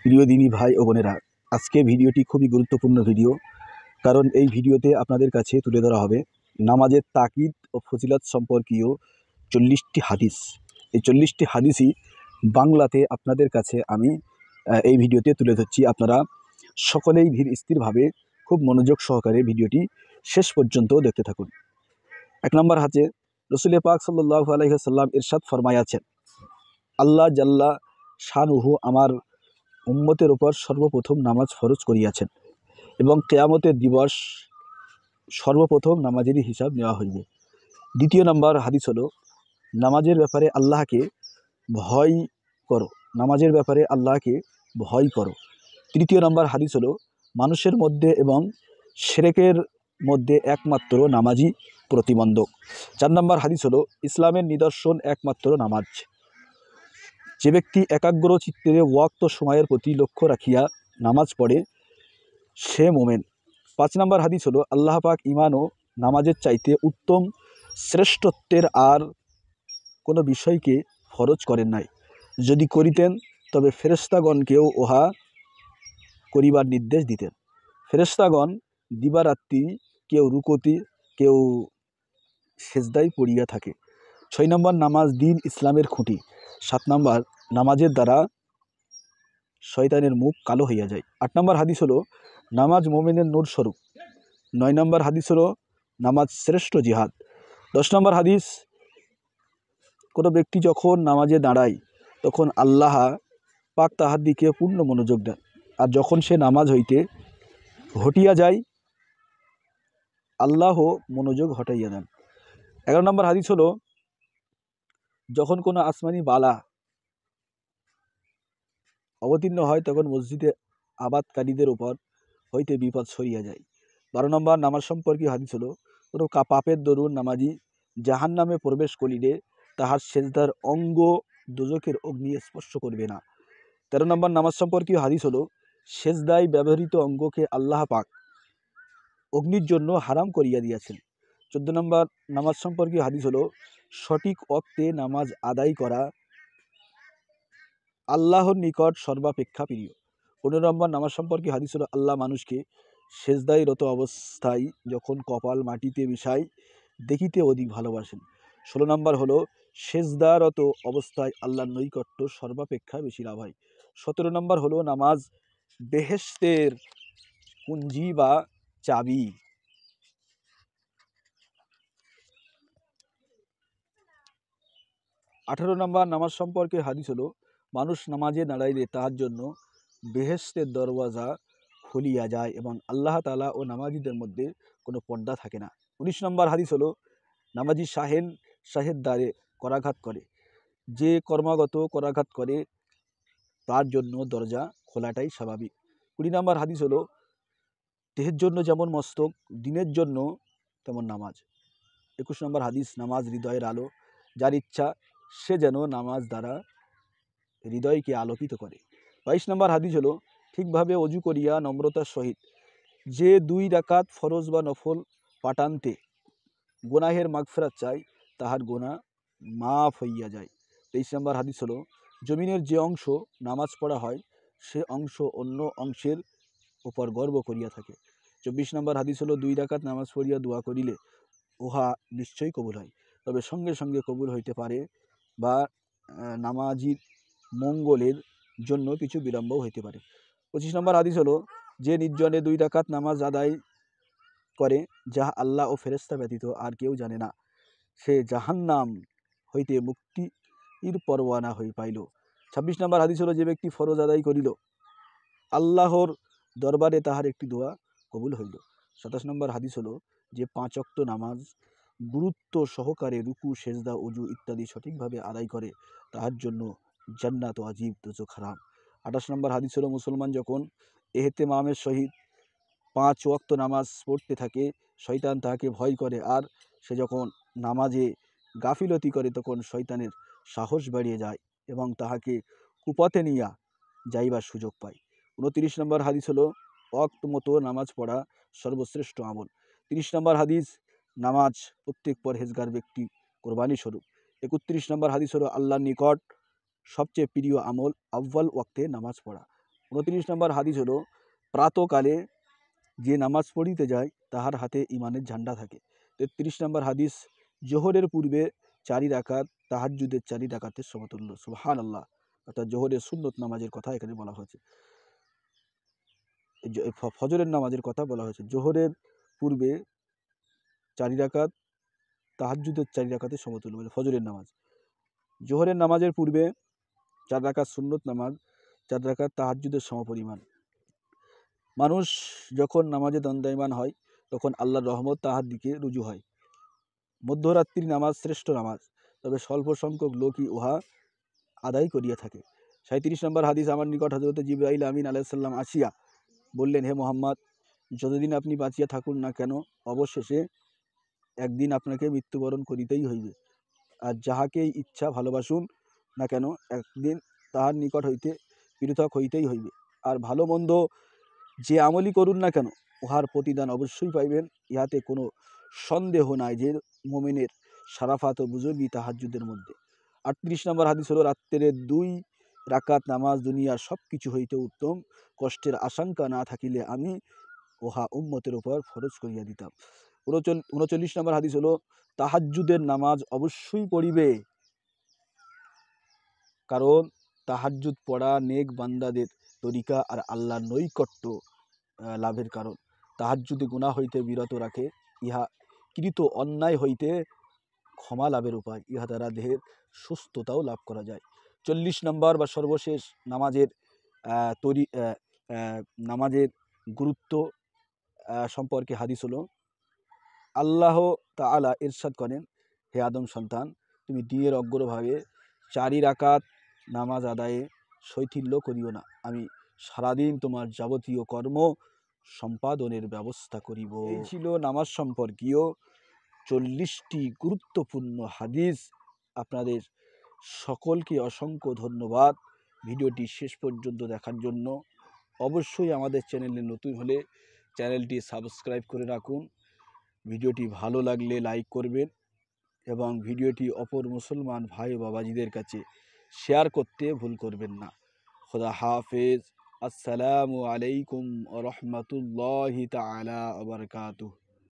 প্রিয় দিনী ভাই ও বোনেরা, আজকে ভিডিওটি খুবই গুরুত্বপূর্ণ ভিডিও। কারণ এই ভিডিওতে আপনাদের কাছে তুলে ধরা হবে নামাজের তাকিদ ও ফজিলত সম্পর্কীয় 40টি হাদিস। এই 40টি হাদিসই বাংলাতে আপনাদের কাছে আমি এই ভিডিওতে তুলে ধরছি। আপনারা সকলেই ধীর স্থিরভাবে খুব মনোযোগ সহকারে ভিডিওটি শেষ পর্যন্ত দেখতে থাকুন। 1 নম্বর হাতে রসুল পাক সাল্লাল্লাহু আলাইহি ওয়াসাল্লাম ইরশাদ ফরমায়াছেন, আল্লাহ জাল্লা শানুহু আমার উম্মতের উপর সর্বপ্রথম নামাজ ফরজ করিয়াছেন এবং কিয়ামতের দিবস সর্বপ্রথম নামাজেরই হিসাব নেওয়া হইবে। 2 নম্বর হাদিস হলো, নামাজের ব্যাপারে আল্লাহকে ভয় করো, নামাজের ব্যাপারে আল্লাহকে ভয় করো। 3 নম্বর হাদিস হলো, মানুষের মধ্যে এবং শিরকের মধ্যে একমাত্র নামাজই প্রতিবন্ধক। 4 নম্বর হাদিস হলো, ইসলামের নিদর্শন একমাত্র নামাজ। যে ব্যক্তি একাগ্র চিত্তে ওয়াক্ত সময়ের প্রতি লক্ষ্য রাখিয়া নামাজ পড়ে সে মোমেন। 5 নম্বর হাদিস হলো, আল্লাহ পাক ঈমান ও নামাজের চাইতে উত্তম শ্রেষ্ঠত্বের আর কোনো বিষয়কে ফরজ করেন নাই। যদি করিতেন তবে ফেরেশতাগণকেও উহা করিবার নির্দেশ দিতেন। ফেরেশতাগণ দিবারাত্রি কেউ রুকুতে কেউ সেজদায় পড়িয়া থাকে। 6 নম্বর নামাজ দিন ইসলামের খুঁটি। 7 নম্বর নামাজের দ্বারা শয়তানের মুখ কালো হইয়া যায়। 8 নম্বর হাদিস হলো, নামাজ মোমেনের নূর স্বরূপ। 9 নম্বর হাদিস হলো, নামাজ শ্রেষ্ঠ জিহাদ। 10 নম্বর হাদিস, কোনো ব্যক্তি যখন নামাজে দাঁড়ায় তখন আল্লাহ পাক তাহার দিকে পূর্ণ মনোযোগ দেন, আর যখন সে নামাজ হইতে হটিয়া যায় আল্লাহ মনোযোগ হটাইয়া দেন। 11 নম্বর হাদিস হলো, যখন কোনো আসমানি বালা অবতীর্ণ হয় তখন মসজিদে আবাদকারীদের উপর হইতে বিপদ সরিয়া যায়। 12 নম্বর নামাজ সম্পর্কে হাদিস হলো, কোনো পাপের দরুন নামাজি জাহান নামে প্রবেশ করিলে তাহার সেজদার অঙ্গ দোজখের অগ্নি স্পর্শ করবে না। 13 নম্বর নামাজ সম্পর্কীয় হাদিস হলো, সেজদায় ব্যবহৃত অঙ্গকে আল্লাহ পাক অগ্নির জন্য হারাম করিয়া দিয়েছেন। 14 নম্বর নামাজ সম্পর্কীয় হাদিস হলো, সঠিক ওয়াক্তে নামাজ আদায় করা আল্লাহর নিকট সর্বাপেক্ষা প্রিয়। 15 নম্বর নামাজ সম্পর্কে হাদিস হলো, আল্লাহ মানুষকে সেজদায়রত অবস্থায় যখন কপাল মাটিতে মিশায় দেখিতে অধিক ভালোবাসেন। 16 নম্বর হলো, সেজদারত অবস্থায় আল্লাহর নৈকট্য সর্বাপেক্ষা বেশি লাভ হয়। 17 নম্বর হলো, নামাজ বেহেশতের কুঞ্জি বা চাবি। 18 নম্বর নামাজ সম্পর্কে হাদিস হলো, মানুষ নামাজে দাঁড়াইলে তাহার জন্য বেহেশতের দরওয়াজা খুলিয়া যায় এবং আল্লাহ তাআলা ও নামাজিদের মধ্যে কোনো পর্দা থাকে না। 19 নম্বর হাদিস হলো, নামাজি শাহের দ্বারে করাঘাত করে, যে কর্মাগত করাঘাত করে তার জন্য দরজা খোলাটাই স্বাভাবিক। 20 নম্বর হাদিস হলো, দেহের জন্য যেমন মস্তক, দিনের জন্য তেমন নামাজ। 21 নম্বর হাদিস, নামাজ হৃদয়ের আলো, যার ইচ্ছা সে যেন নামাজ দ্বারা হৃদয়কে আলোকিত করে। 22 নম্বর হাদিস হলো, ঠিকভাবে অজু করিয়া নম্রতার সহিত যে 2 রাকাত ফরজ বা নফল পাঠান্তে গুনাহের মাগফিরাত চাই তাহার গুনাহ মাফ হইয়া যায়। 23 নম্বর হাদিস হলো, জমিনের যে অংশ নামাজ পড়া হয় সে অংশ অন্য অংশের উপর গর্ব করিয়া থাকে। 24 নম্বর হাদিস হলো, 2 রাকাত নামাজ পড়িয়া দোয়া করিলে উহা নিশ্চয়ই কবুল হয়, তবে সঙ্গে সঙ্গে কবুল হইতে পারে বা নামাজির মঙ্গলের জন্য কিছু বিলম্বও হইতে পারে। 25 নম্বর হাদিস হলো, যে নির্জনে 2 রাকাত নামাজ আদায় করে যাহা আল্লাহ ও ফেরেশতা ব্যতীত আর কেউ জানে না, সে জাহান্নাম হইতে মুক্তির পরওয়ানা হই পাইল। 26 নম্বর হাদিস হলো, যে ব্যক্তি ফরজ আদায় করিল আল্লাহর দরবারে তাহার একটি দোয়া কবুল হইল। 27 নম্বর হাদিস হলো, যে 5 ওয়াক্ত নামাজ গুরুত্ব সহকারে রুকু সেজদা ওযু ইত্যাদি সঠিকভাবে আদায় করে তাহার জন্য জান্নাত ওয়াজিব দোজখ হারাম। 28 নম্বর হাদিস হলো, মুসলমান যখন ইহতেমামের সহিত 5 ওয়াক্ত নামাজ পড়তে থাকে শয়তান তাহাকে ভয় করে, আর সে যখন নামাজে গাফিলতি করে তখন শয়তানের সাহস বাড়িয়ে যায় এবং তাহাকে কুপথে নিয়া যাইবার সুযোগ পায়। 29 নম্বর হাদিস হলো, ওয়াক্ত মতো নামাজ পড়া সর্বশ্রেষ্ঠ আমল। 30 নম্বর হাদিস, নামাজ প্রত্যেক পরহেজগার ব্যক্তি কোরবানি স্বরূপ। 31 নম্বর হাদিস হলো, আল্লাহর নিকট সবচেয়ে প্রিয় আমল আউয়াল ওয়াক্তে নামাজ পড়া। 29 নম্বর হাদিস হলো, প্রাতকালে যে নামাজ পড়িতে যায় তাহার হাতে ইমানের ঝান্ডা থাকে। 33 নম্বর হাদিস, জোহরের পূর্বে 4 রাকাত তাহাজ্জুদের 4 রাকাতের সমতুল্য। সুবহানাল্লাহ। অর্থাৎ জোহরের সুন্নত নামাজের কথা এখানে বলা হয়েছে, ফজরের নামাজের কথা বলা হয়েছে। জোহরের পূর্বে 4 রাকাত তাহাজ্জুদের 4 রাকাতের সমতুল্য, মানে ফজরের নামাজ। জোহরের নামাজের পূর্বে 4 রাকাত সুন্নত নামাজ, 4 রাকাত তাহাজ্জুদের সমপরিমাণ। মানুষ যখন নামাজে দণ্ডায়মান হয় তখন আল্লাহর রহমত তাহার দিকে রুজু হয়। মধ্যরাত্রির নামাজ শ্রেষ্ঠ নামাজ, তবে স্বল্প সংখ্যক লোকই উহা আদায় করিয়া থাকে। 37 নম্বর হাদিস, আমার নিকট হযরত জিবরাইল আমিন আলাইহিস সালাম আসিয়া বললেন, হে মোহাম্মদ, যতদিন আপনি বাঁচিয়া থাকুন না কেন, অবশেষে একদিন আপনাকে মৃত্যুবরণ করিতেই হইবে। আর যাহাকেই ইচ্ছা ভালোবাসুন না কেন, একদিন তাহার নিকট হইতে পৃথক হইতেই হইবে। আর ভালো মন্দ যে আমলই করুন না কেন, উহার প্রতিদান অবশ্যই পাইবেন, ইহাতে কোনো সন্দেহ নাই যে মুমিনের সারাফাত ও বুজুর্গি তাহাজ্জুদের মধ্যে। 38 নম্বর হাদিস হলো, রাত্রে 2 রাকাত নামাজ দুনিয়ার সব কিছু হইতে উত্তম। কষ্টের আশঙ্কা না থাকিলে আমি উহা উম্মতের উপর ফরজ করিয়া দিতাম। 39 নম্বর হাদিস হলো, তাহাজ্জুদের নামাজ অবশ্যই পড়িবে, কারণ তাহাজ্জুদ পড়া নেক বান্দাদের তরিকা আর আল্লাহর নৈকট্য লাভের কারণ। তাহাজ্জুদে গুনাহ হইতে বিরত রাখে, ইহা কৃত অন্যায় হইতে ক্ষমা লাভের উপায়, ইহা দ্বারা দেহের সুস্থতাও লাভ করা যায়। 40 নম্বর বা সর্বশেষ নামাজের নামাজের গুরুত্ব সম্পর্কে হাদিস হলো, আল্লাহ তাআলা ইরশাদ করেন, হে আদম সন্তান, তুমি দিনের অগ্রভাগে 4 রাকাত নামাজ আদায়ে শৈথিল্য করিও না, আমি সারাদিন তোমার যাবতীয় কর্ম সম্পাদনের ব্যবস্থা করিব। এই ছিল নামাজ সম্পর্কীয় 40টি গুরুত্বপূর্ণ হাদিস। আপনাদের সকলকে অসংখ্য ধন্যবাদ ভিডিওটি শেষ পর্যন্ত দেখার জন্য। অবশ্যই আমাদের চ্যানেলে নতুন হলে চ্যানেলটি সাবস্ক্রাইব করে রাখুন। ভিডিওটি ভালো লাগলে লাইক করবেন এবং ভিডিওটি অপর মুসলমান ভাই ও বাবাজিদের কাছে শেয়ার করতে ভুল করবেন না। খোদা হাফেজ। আসসালামু আলাইকুম ওয়া রাহমাতুল্লাহি তাআলা ওয়া বারাকাতুহু।